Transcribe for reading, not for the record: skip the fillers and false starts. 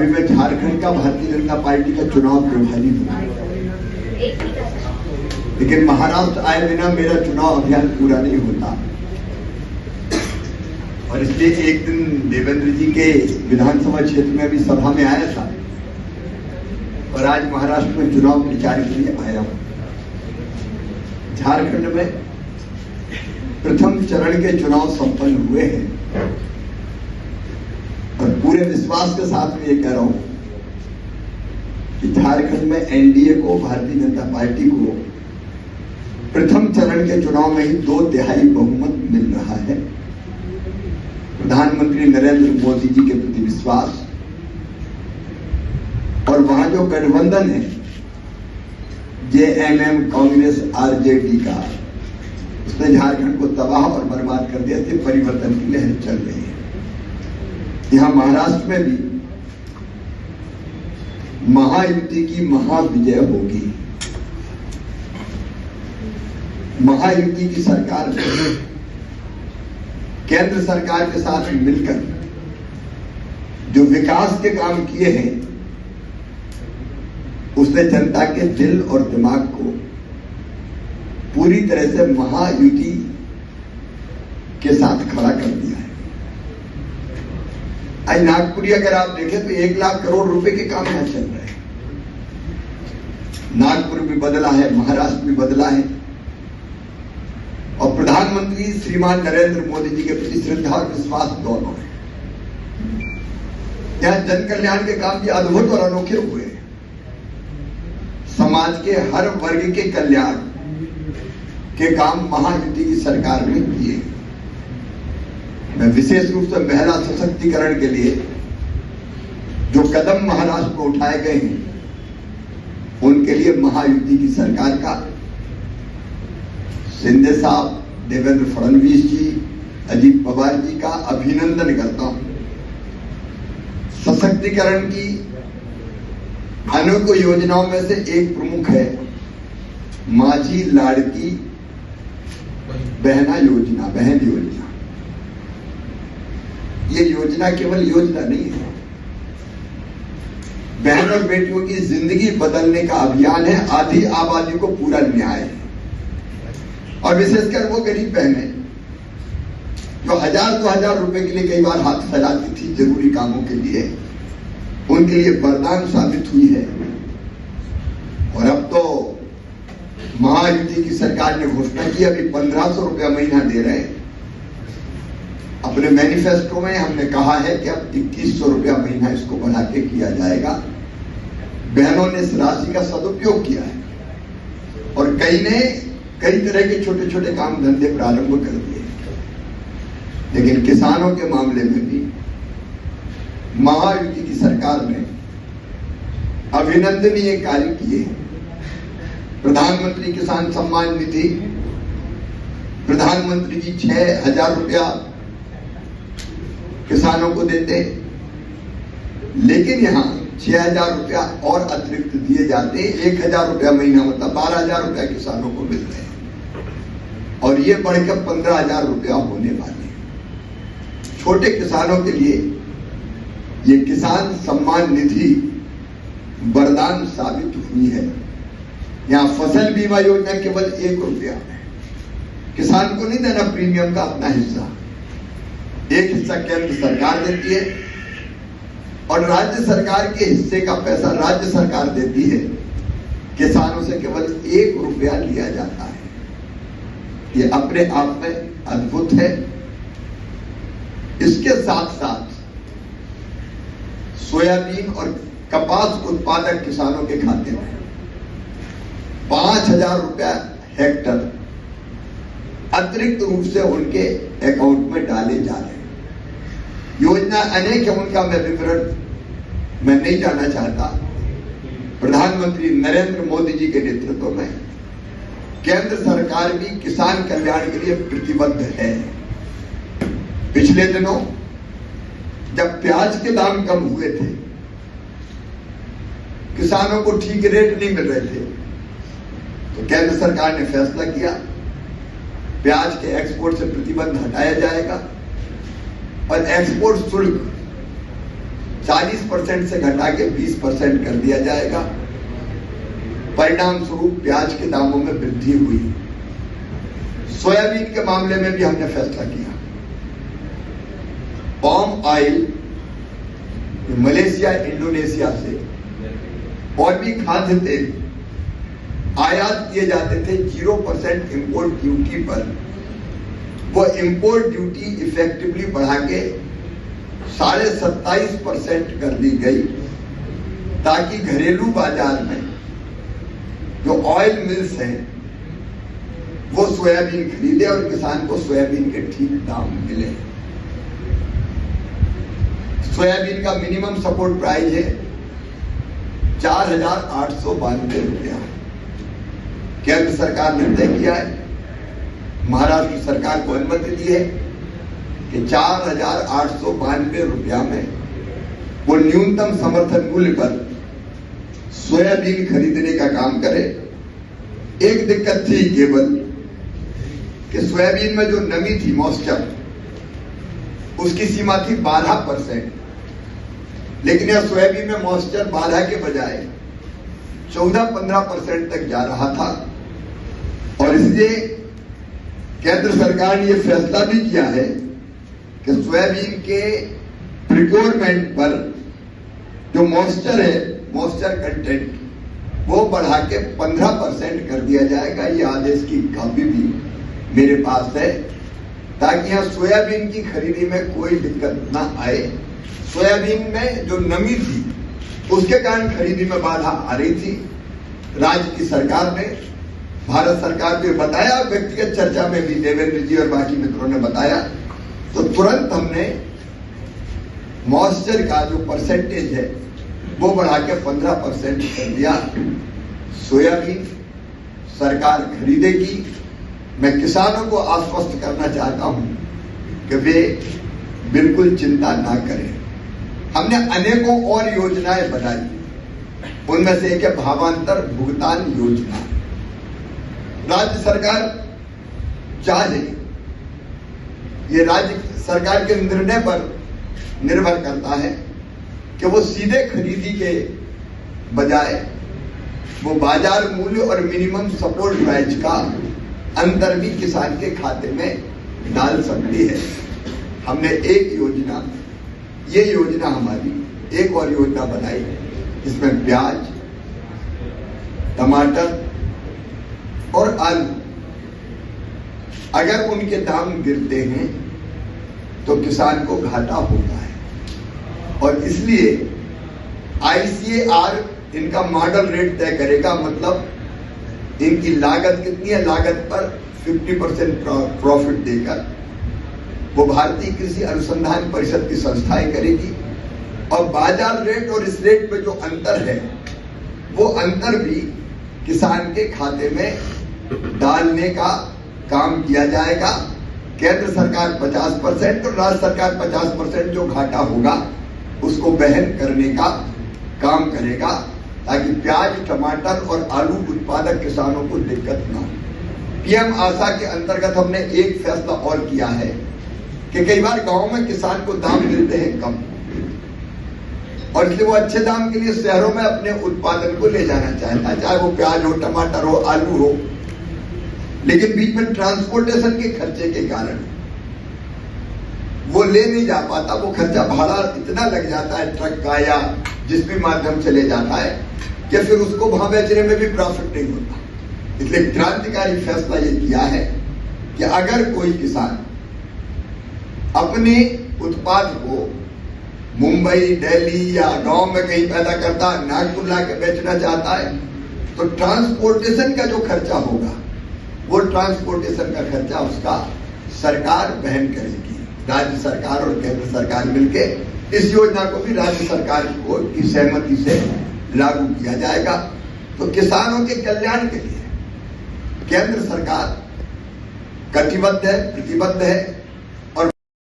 अभी मैं झारखंड का भारतीय जनता पार्टी का चुनाव प्रभारी हूँ, लेकिन महाराष्ट्र आए बिना मेरा चुनाव अभियान पूरा नहीं होता और इसलिए एक दिन देवेंद्र जी के विधानसभा क्षेत्र में भी सभा में आया था और आज महाराष्ट्र में चुनाव प्रचार के लिए आया हूं। झारखंड में प्रथम चरण के चुनाव संपन्न हुए हैं और पूरे विश्वास के साथ में ये कह रहा हूं कि झारखंड में एनडीए को, भारतीय जनता पार्टी को प्रथम चरण के चुनाव में ही 2/3 बहुमत मिल रहा है। प्रधानमंत्री नरेंद्र मोदी जी के प्रति विश्वास और वहां जो गठबंधन है जेएमएम, कांग्रेस, आरजेडी का, उसने झारखंड को तबाह और बर्बाद कर दिया थे। परिवर्तन की लहर चल रही है। यहां महाराष्ट्र में भी महायुति की महाविजय होगी। महायुति की सरकार केंद्र सरकार के साथ मिलकर जो विकास के काम किए हैं, उसने जनता के दिल और दिमाग को पूरी तरह से महायुति के साथ खड़ा कर दिया है। आज नागपुरी अगर आप देखें तो 1 लाख करोड़ रुपए के काम यहां चल रहे हैं। नागपुर भी बदला है, महाराष्ट्र भी बदला है और प्रधानमंत्री श्रीमान नरेंद्र मोदी जी के प्रति श्रद्धा और विश्वास दोनों है। यहां जन कल्याण के काम भी अद्भुत और अनोखे हुए हैं। समाज के हर वर्ग के कल्याण के काम महायुति की सरकार ने किए। मैं विशेष रूप से महिला सशक्तिकरण के लिए जो कदम महाराष्ट्र में उठाए गए हैं, उनके लिए महायुति की सरकार का, शिंदे साहब, देवेंद्र फडणवीस जी, अजीत पवार जी का अभिनंदन करता हूं। सशक्तिकरण की अनेकों योजनाओं में से एक प्रमुख है माझी लाड़की बहना योजना, बहन योजना। ये योजना केवल योजना नहीं है, बहन और बेटियों की जिंदगी बदलने का अभियान है। आधी आबादी को पूरा न्याय है और विशेषकर वो गरीब बहनें जो 1000-2000 रुपए के लिए कई बार हाथ फैलाती थी जरूरी कामों के लिए, उनके लिए वरदान साबित हुई है। और अब तो महायुति की सरकार ने घोषणा की, अभी 1500 रुपया महीना दे रहे हैं। अपने मैनिफेस्टो में हमने कहा है कि अब 2100 रुपया महीना इसको बढ़ा के किया जाएगा। बहनों ने इस राशि का सदुपयोग किया है और कई ने कई तरह के छोटे छोटे काम धंधे प्रारंभ कर दिए। लेकिन किसानों के मामले में भी महायुति की सरकार ने अभिनंदनीय कार्य किए। प्रधानमंत्री किसान सम्मान निधि, प्रधानमंत्री जी 6000 रुपया किसानों को देते, लेकिन यहां 6000 रुपया और अतिरिक्त दिए जाते। 1000 रुपया महीना मतलब 12000 रुपया किसानों को मिलते हैं और ये बढ़कर 15000 रुपया होने वाले हैं। छोटे किसानों के लिए ये किसान सम्मान निधि वरदान साबित हुई है। यहां फसल बीमा योजना केवल 1 रुपया है। किसान को नहीं देना प्रीमियम का अपना हिस्सा, एक हिस्सा केंद्र सरकार देती है और राज्य सरकार के हिस्से का पैसा राज्य सरकार देती है। किसानों से केवल 1 रुपया लिया जाता है। ये अपने आप में अद्भुत है। इसके साथ साथ सोयाबीन और कपास उत्पादक किसानों के खाते में 5000 रुपया हेक्टर अतिरिक्त रूप से उनके अकाउंट में डाले जा रहे हैं। योजना अनेक है, उनका मैं विवरण मैं नहीं जाना चाहता। प्रधानमंत्री नरेंद्र मोदी जी के नेतृत्व में केंद्र सरकार भी किसान कल्याण के लिए प्रतिबद्ध है। पिछले दिनों जब प्याज के दाम कम हुए थे, किसानों को ठीक रेट नहीं मिल रहे थे, तो केंद्र सरकार ने फैसला किया प्याज के एक्सपोर्ट से प्रतिबंध हटाया जाएगा और एक्सपोर्ट शुल्क 40% से घटा के 20% कर दिया जाएगा। परिणाम स्वरूप प्याज के दामों में वृद्धि हुई। सोयाबीन के मामले में भी हमने फैसला किया। पाम ऑयल मलेशिया, इंडोनेशिया से और भी खाद्य तेल आयात किए जाते थे 0% इंपोर्ट ड्यूटी पर, वो इंपोर्ट ड्यूटी इफेक्टिवली बढ़ा के 27.5% कर दी गई, ताकि घरेलू बाजार में जो ऑयल मिल्स हैं वो सोयाबीन खरीदे और किसान को सोयाबीन के ठीक दाम मिले। सोयाबीन का मिनिमम सपोर्ट प्राइस है 4,892 रुपया। केंद्र सरकार ने तय किया है, महाराष्ट्र सरकार को अनुमति दी है कि 4,892 रुपया में वो न्यूनतम समर्थन मूल्य पर सोयाबीन खरीदने का काम करे। एक दिक्कत थी केवल कि सोयाबीन में जो नमी थी, मॉइस्चर, उसकी सीमा थी 12%, लेकिन यह सोयाबीन में मॉइस्चर 12 के बजाय 14-15% तक जा रहा था। और इसलिए केंद्र सरकार ने यह फैसला भी किया है कि सोयाबीन के प्रिक्योरमेंट पर जो मॉइस्चर है, मॉइस्चर कंटेंट, वो बढ़ा के 15% कर दिया जाएगा। ये आदेश की कॉपी भी मेरे पास है, ताकि यहां सोयाबीन की खरीदी में कोई दिक्कत ना आए। सोयाबीन में जो नमी थी उसके कारण खरीदी में बाधा आ रही थी। राज्य की सरकार ने, भारत सरकार को बताया, व्यक्तिगत चर्चा में भी देवेंद्र जी और बाकी मित्रों ने बताया, तो तुरंत हमने मॉइस्चर का जो परसेंटेज है वो बढ़ा के 15% कर दिया। सोयाबीन सरकार खरीदेगी। मैं किसानों को आश्वस्त करना चाहता हूं कि वे बिल्कुल चिंता ना करें। हमने अनेकों और योजनाएं बनाई, उनमें से एक है भावांतर भुगतान योजना। राज्य सरकार चाहे, ये राज्य सरकार के निर्णय पर निर्भर करता है कि वो सीधे खरीदी के बजाय वो बाजार मूल्य और मिनिमम सपोर्ट प्राइस का अंतर भी किसान के खाते में डाल सकती है। हमने एक योजना, ये योजना हमारी एक और योजना बनाई, इसमें प्याज, टमाटर और आलू, अगर उनके दाम गिरते हैं तो किसान को घाटा होता है। और इसलिए आईसीएआर इनका मॉडल रेट तय करेगा, मतलब इनकी लागत कितनी है, लागत पर 50% प्रॉफिट देकर वो भारतीय कृषि अनुसंधान परिषद की संस्थाएं करेगी। और बाजार रेट और इस रेट में जो अंतर है, वो अंतर भी किसान के खाते में डालने का काम किया जाएगा। केंद्र सरकार 50% और राज्य सरकार 50% जो घाटा होगा उसको वहन करने का काम करेगा, ताकि प्याज, टमाटर और आलू उत्पादक किसानों को दिक्कत ना हो। पीएम आशा के अंतर्गत हमने एक फैसला और किया है कि कई बार गांव में किसान को दाम मिलते हैं कम, और इसलिए वो अच्छे दाम के लिए शहरों में अपने उत्पादन को ले जाना चाहता है, चाहे वो प्याज हो, टमाटर हो, आलू हो, लेकिन बीच में ट्रांसपोर्टेशन के खर्चे के कारण वो ले नहीं जा पाता। वो खर्चा, भाड़ा इतना लग जाता है ट्रक का या जिस भी माध्यम से ले जाता है कि फिर उसको वहां बेचने में भी प्रॉफिट नहीं होता। इसलिए क्रांतिकारी फैसला ये किया है कि अगर कोई किसान अपने उत्पाद को मुंबई, दिल्ली या गांव में कहीं पैदा करता है, नागपुर लाके बेचना चाहता है, तो ट्रांसपोर्टेशन का जो खर्चा होगा, वो ट्रांसपोर्टेशन का खर्चा उसका सरकार वहन करेगी। राज्य सरकार और केंद्र सरकार मिलके इस योजना को भी राज्य सरकार की सहमति से लागू किया जाएगा। तो किसानों के कल्याण के लिए केंद्र सरकार कटिबद्ध है, प्रतिबद्ध है।